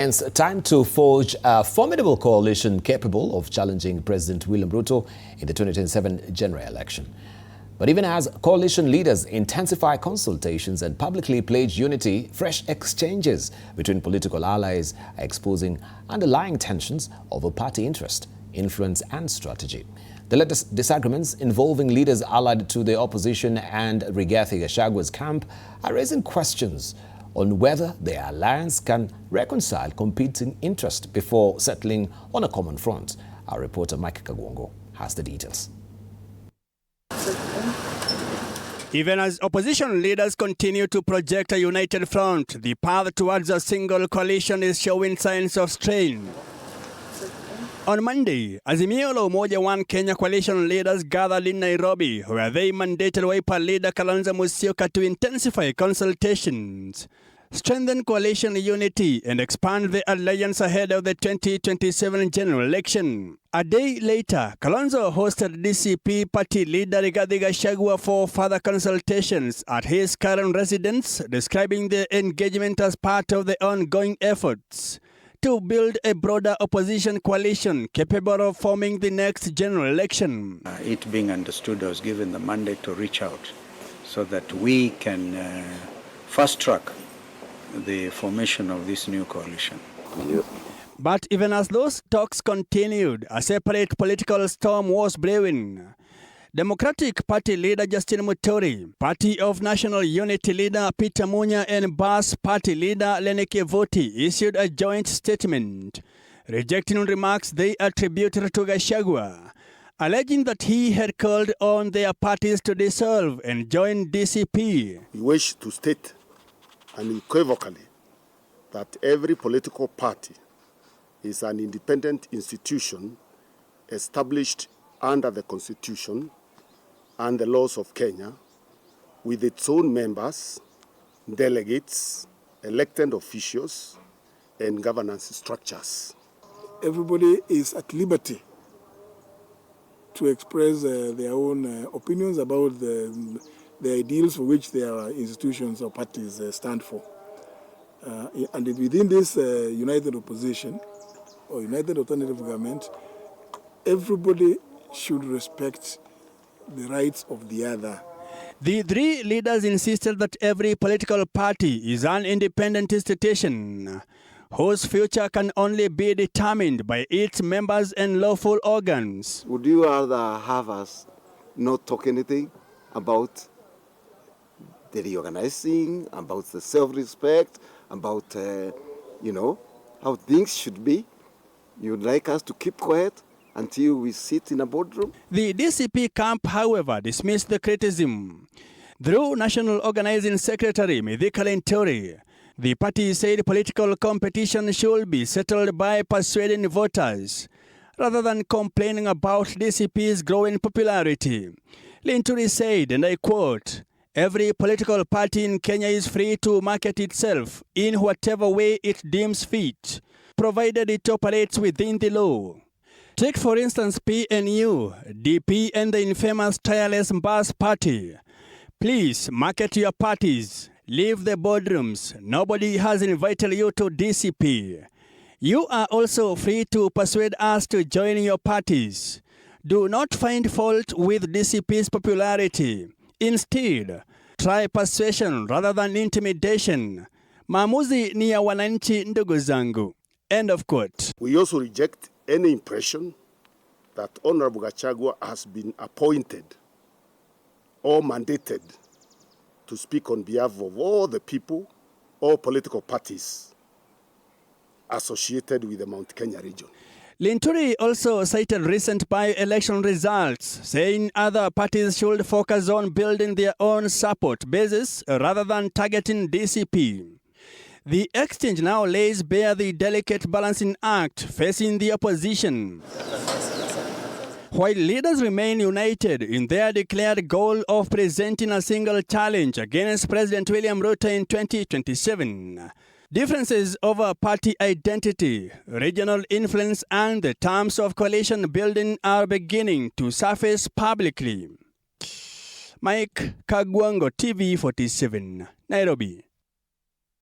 It's time to forge a formidable coalition capable of challenging President William Ruto in the 2027 general election. But even as coalition leaders intensify consultations and publicly pledge unity, fresh exchanges between political allies are exposing underlying tensions over party interest, influence and strategy. The latest disagreements involving leaders allied to the opposition and Rigathi Gachagua's camp are raising questions on whether the alliance can reconcile competing interests before settling on a common front. Our reporter Mike Kalonzo has the details. Even as opposition leaders continue to project a united front, the path towards a single coalition is showing signs of strain. On Monday, Azimio la Umoja One Kenya coalition leaders gathered in Nairobi, where they mandated Wiper leader Kalonzo to intensify consultations, strengthen coalition unity, and expand the alliance ahead of the 2027 general election. A day later, Kalonzo hosted DCP party leader Rigathi Gachagua for further consultations at his current residence, describing the engagement as part of the ongoing efforts to build a broader opposition coalition capable of forming the next general election. It being understood, I was given the mandate to reach out so that we can fast-track the formation of this new coalition. But even as those talks continued, a separate political storm was brewing. Democratic Party leader Justin Muturi, Party of National Unity leader Peter Munya, and BAS Party leader Leneke Voti issued a joint statement, rejecting remarks they attributed to Gachagua, alleging that he had called on their parties to dissolve and join DCP. We wish to state unequivocally that every political party is an independent institution established under the Constitution and the laws of Kenya, with its own members, delegates, elected officials, and governance structures. Everybody is at liberty to express their own opinions about the ideals for which their institutions or parties stand for. And within this united opposition or united alternative government, everybody should respect the rights of the other. The three leaders insisted that every political party is an independent institution whose future can only be determined by its members and lawful organs. Would you rather have us not talk anything about the reorganizing, about the self-respect, about, how things should be? You'd like us to keep quiet until we sit in a boardroom? The DCP camp, however, dismissed the criticism. Through National Organizing Secretary Mithika Linturi, the party said political competition should be settled by persuading voters, rather than complaining about DCP's growing popularity. Linturi said, and I quote, "Every political party in Kenya is free to market itself in whatever way it deems fit, provided it operates within the law." Take for instance PNU, DP and the infamous tireless BAS party. Please market your parties, leave the boardrooms. Nobody has invited you to DCP. You are also free to persuade us to join your parties. Do not find fault with DCP's popularity. Instead, try persuasion rather than intimidation. Maamuzi ni ya wananchi, ndugu zangu. End of quote. We also reject any impression that Honorable Gachagua has been appointed or mandated to speak on behalf of all the people or political parties associated with the Mount Kenya region. Linturi also cited recent by-election results, saying other parties should focus on building their own support bases rather than targeting DCP. The exchange now lays bare the delicate balancing act facing the opposition. While leaders remain united in their declared goal of presenting a single challenge against President William Ruto in 2027, differences over party identity, regional influence, and the terms of coalition building are beginning to surface publicly. Mike Kalonzo, TV 47, Nairobi.